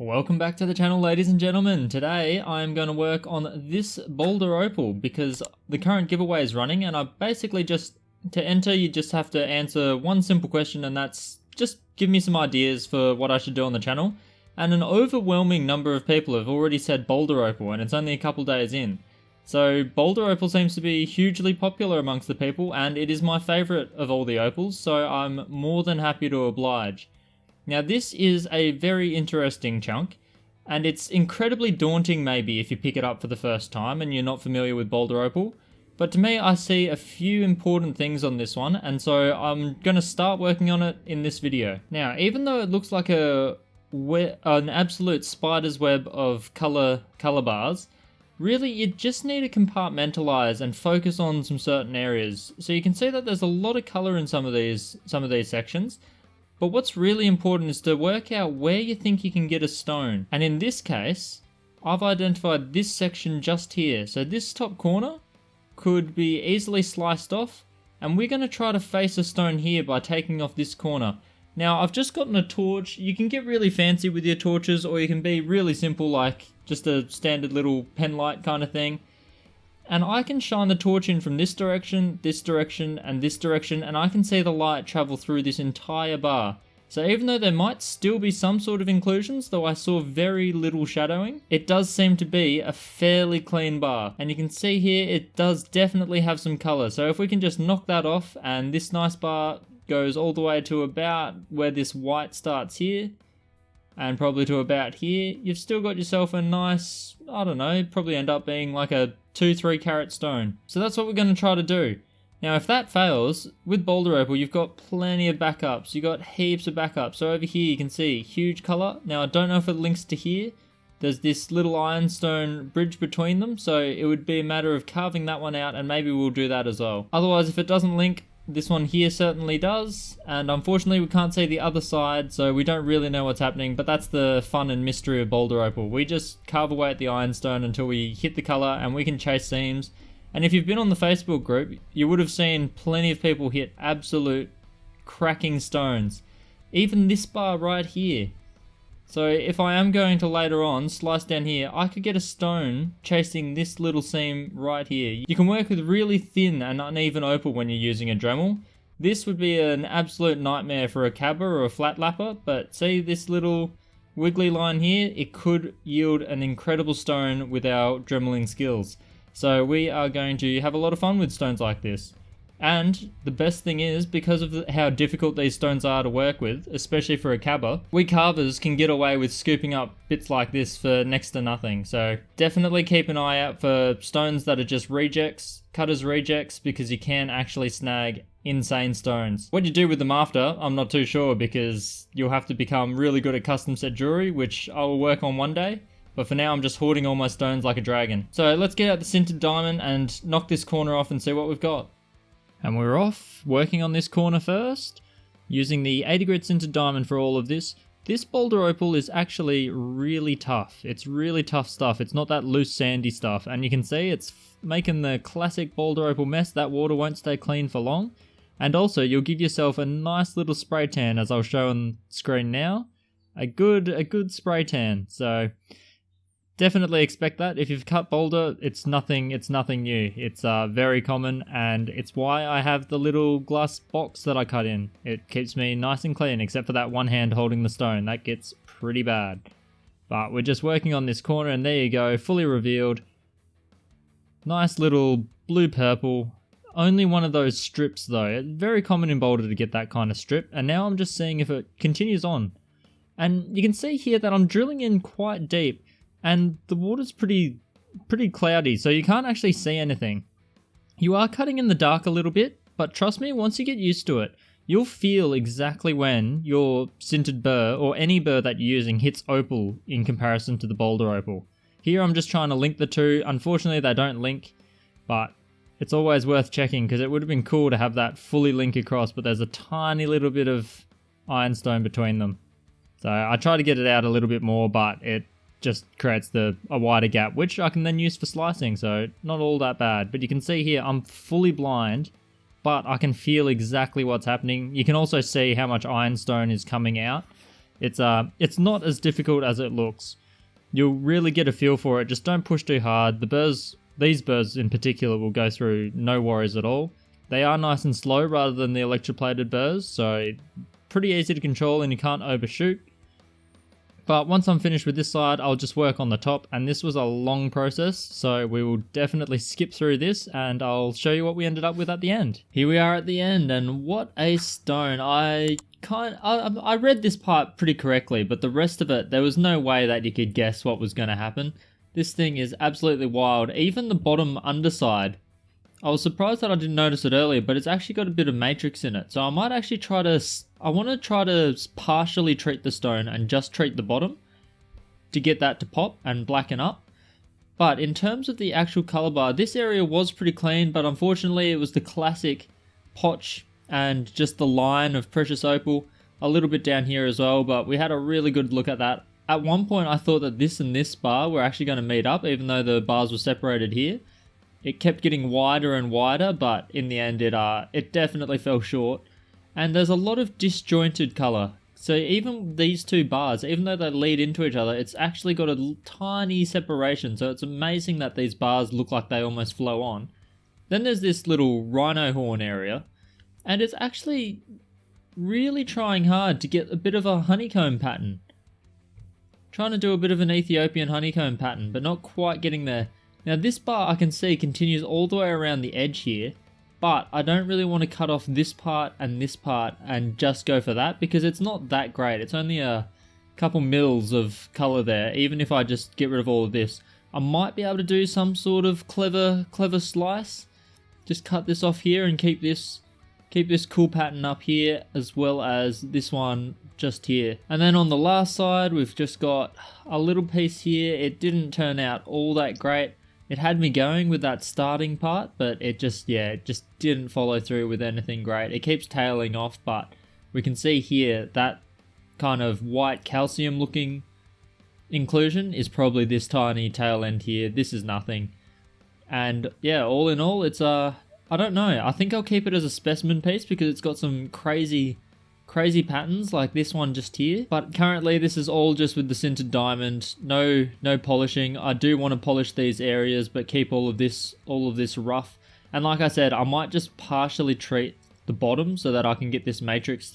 Welcome back to the channel, ladies and gentlemen. Today I'm going to work on this Boulder Opal because the current giveaway is running, and I basically to enter you just have to answer one simple question, and that's just give me some ideas for what I should do on the channel. And an overwhelming number of people have already said Boulder Opal, and it's only a couple days in. So Boulder Opal seems to be hugely popular amongst the people, and it is my favourite of all the opals, so I'm more than happy to oblige. Now this is a very interesting chunk, and it's incredibly daunting maybe if you pick it up for the first time and you're not familiar with Boulder Opal, but to me I see a few important things on this one, and so I'm going to start working on it in this video. Now even though it looks like an absolute spider's web of color bars, really you just need to compartmentalize and focus on some certain areas. So you can see that there's a lot of color in some of these sections. But what's really important is to work out where you think you can get a stone. And in this case, I've identified this section just here. So this top corner could be easily sliced off, and we're going to try to face a stone here by taking off this corner. Now I've just gotten a torch. You can get really fancy with your torches, or you can be really simple like just a standard little pen light kind of thing. And I can shine the torch in from this direction, and this direction, and I can see the light travel through this entire bar. So even though there might still be some sort of inclusions, though I saw very little shadowing, it does seem to be a fairly clean bar. And you can see here, it does definitely have some color. So if we can just knock that off, and this nice bar goes all the way to about where this white starts here, and probably to about here, you've still got yourself a nice, I don't know, probably end up being like a 2-3 carat stone. So that's what we're going to try to do. Now if that fails, with Boulder Opal you've got plenty of backups, you've got heaps of backups. So over here you can see huge colour. Now I don't know if it links to here. There's this little ironstone bridge between them, so it would be a matter of carving that one out, and maybe we'll do that as well. Otherwise, if it doesn't link, this one here certainly does, and unfortunately we can't see the other side, so we don't really know what's happening, but that's the fun and mystery of Boulder Opal. We just carve away at the ironstone until we hit the colour, and we can chase seams. And if you've been on the Facebook group, you would have seen plenty of people hit absolute cracking stones. Even this bar right here. So if I am going to later on slice down here, I could get a stone chasing this little seam right here. You can work with really thin and uneven opal when you're using a Dremel. This would be an absolute nightmare for a cabba or a flat lapper, but see this little wiggly line here? It could yield an incredible stone with our Dremeling skills. So we are going to have a lot of fun with stones like this. And the best thing is, because of how difficult these stones are to work with, especially for a cabba, we carvers can get away with scooping up bits like this for next to nothing. So definitely keep an eye out for stones that are just rejects, cutters rejects, because you can actually snag insane stones. What you do with them after, I'm not too sure, because you'll have to become really good at custom set jewelry, which I will work on one day. But for now I'm just hoarding all my stones like a dragon. So let's get out the sintered diamond and knock this corner off and see what we've got. And we're off, working on this corner first, using the 80 grit sintered diamond for all of this. This Boulder Opal is actually really tough. It's really tough stuff. It's not that loose sandy stuff. And you can see it's making the classic Boulder Opal mess. That water won't stay clean for long. And also you'll give yourself a nice little spray tan, as I'll show on screen now. A good spray tan. So definitely expect that. If you've cut boulder, it's nothing new. It's very common, and it's why I have the little glass box that I cut in. It keeps me nice and clean, except for that one hand holding the stone. That gets pretty bad. But we're just working on this corner, and there you go, fully revealed. Nice little blue-purple. Only one of those strips though. It's very common in Boulder to get that kind of strip, and now I'm just seeing if it continues on. And you can see here that I'm drilling in quite deep, and the water's pretty cloudy, so you can't actually see anything. You are cutting in the dark a little bit, but trust me, once you get used to it, you'll feel exactly when your sintered burr, or any burr that you're using, hits opal in comparison to the Boulder Opal. Here I'm just trying to link the two. Unfortunately they don't link, but it's always worth checking, because it would have been cool to have that fully link across, but there's a tiny little bit of ironstone between them. So I try to get it out a little bit more, but it just creates a wider gap, which I can then use for slicing, so not all that bad. But you can see here I'm fully blind, but I can feel exactly what's happening. You can also see how much ironstone is coming out, It's not as difficult as it looks. You'll really get a feel for it. Just don't push too hard. These burrs in particular will go through no worries at all. They are nice and slow rather than the electroplated burrs, so pretty easy to control and you can't overshoot. But once I'm finished with this side, I'll just work on the top, and this was a long process, so we will definitely skip through this and I'll show you what we ended up with at the end. Here we are at the end, and what a stone. I read this part pretty correctly, but the rest of it, there was no way that you could guess what was going to happen. This thing is absolutely wild. Even the bottom underside, I was surprised that I didn't notice it earlier, but it's actually got a bit of matrix in it. So I might actually I want to try to partially treat the stone and just treat the bottom to get that to pop and blacken up. But in terms of the actual color bar, this area was pretty clean, but unfortunately it was the classic potch and just the line of precious opal, a little bit down here as well, but we had a really good look at that. At one point I thought that this and this bar were actually going to meet up, even though the bars were separated here. It kept getting wider and wider, but in the end it definitely fell short. And there's a lot of disjointed color. So even these two bars, even though they lead into each other, it's actually got a tiny separation. So it's amazing that these bars look like they almost flow on. Then there's this little rhino horn area, and it's actually really trying hard to get a bit of a honeycomb pattern. Trying to do a bit of an Ethiopian honeycomb pattern, but not quite getting there. Now this bar I can see continues all the way around the edge here, but I don't really want to cut off this part and just go for that, because it's not that great. It's only a couple mils of color there, even if I just get rid of all of this. I might be able to do some sort of clever slice. Just cut this off here and keep this cool pattern up here, as well as this one just here. And then on the last side, we've just got a little piece here. It didn't turn out all that great. It had me going with that starting part, but it just didn't follow through with anything great. It keeps tailing off, but we can see here that kind of white calcium looking inclusion is probably this tiny tail end here. This is nothing. And yeah, all in all, it's I don't know. I think I'll keep it as a specimen piece because it's got some crazy patterns like this one just here. But currently this is all just with the sintered diamond, no polishing. I do want to polish these areas but keep all of this rough. And like I said, I might just partially treat the bottom so that I can get this matrix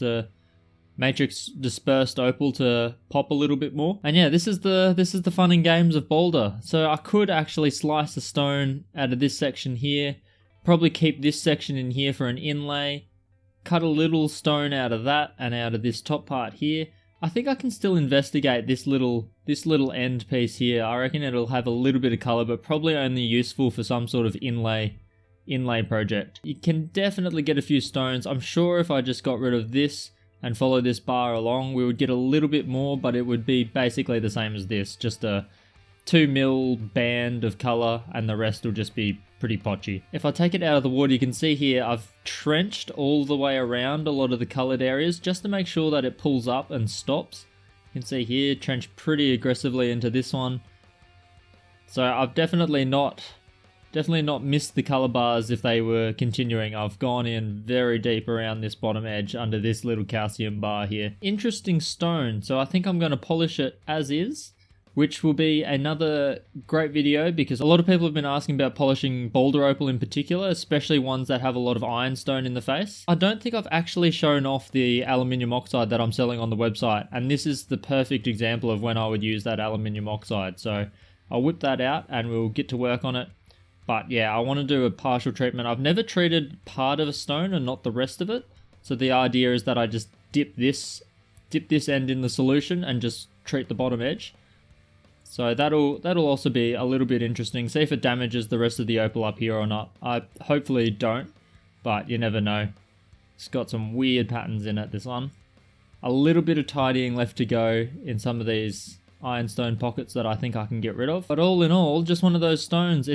dispersed opal to pop a little bit more. And yeah, this is the fun and games of Boulder. So I could actually slice the stone out of this section here, probably keep this section in here for an inlay, cut a little stone out of that and out of this top part here. I think I can still investigate this little end piece here. I reckon it'll have a little bit of color, but probably only useful for some sort of inlay project. You can definitely get a few stones. I'm sure if I just got rid of this and follow this bar along, we would get a little bit more, but it would be basically the same as this, just a 2 mil band of color, and the rest will just be pretty potchy. If I take it out of the water, you can see here I've trenched all the way around a lot of the colored areas just to make sure that it pulls up and stops. You can see here, trenched pretty aggressively into this one. So I've definitely not missed the color bars if they were continuing. I've gone in very deep around this bottom edge under this little calcium bar here. Interesting stone, so I think I'm going to polish it as is, which will be another great video because a lot of people have been asking about polishing Boulder Opal in particular, especially ones that have a lot of ironstone in the face. I don't think I've actually shown off the aluminium oxide that I'm selling on the website, and this is the perfect example of when I would use that aluminium oxide. So I'll whip that out and we'll get to work on it. But yeah, I want to do a partial treatment. I've never treated part of a stone and not the rest of it. So the idea is that I just dip this end in the solution and just treat the bottom edge. So that'll also be a little bit interesting. See if it damages the rest of the opal up here or not. I hopefully don't, but you never know. It's got some weird patterns in it, this one. A little bit of tidying left to go in some of these ironstone pockets that I think I can get rid of. But all in all, just one of those stones.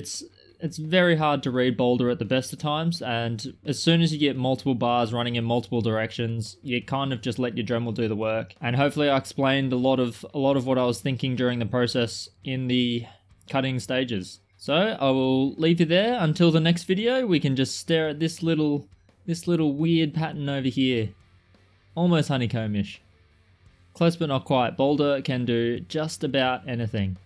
It's very hard to read Boulder at the best of times, and as soon as you get multiple bars running in multiple directions, you kind of just let your Dremel do the work. And hopefully I explained a lot of what I was thinking during the process in the cutting stages. So I will leave you there until the next video. We can just stare at this little weird pattern over here. Almost honeycomb-ish. Close but not quite. Boulder can do just about anything.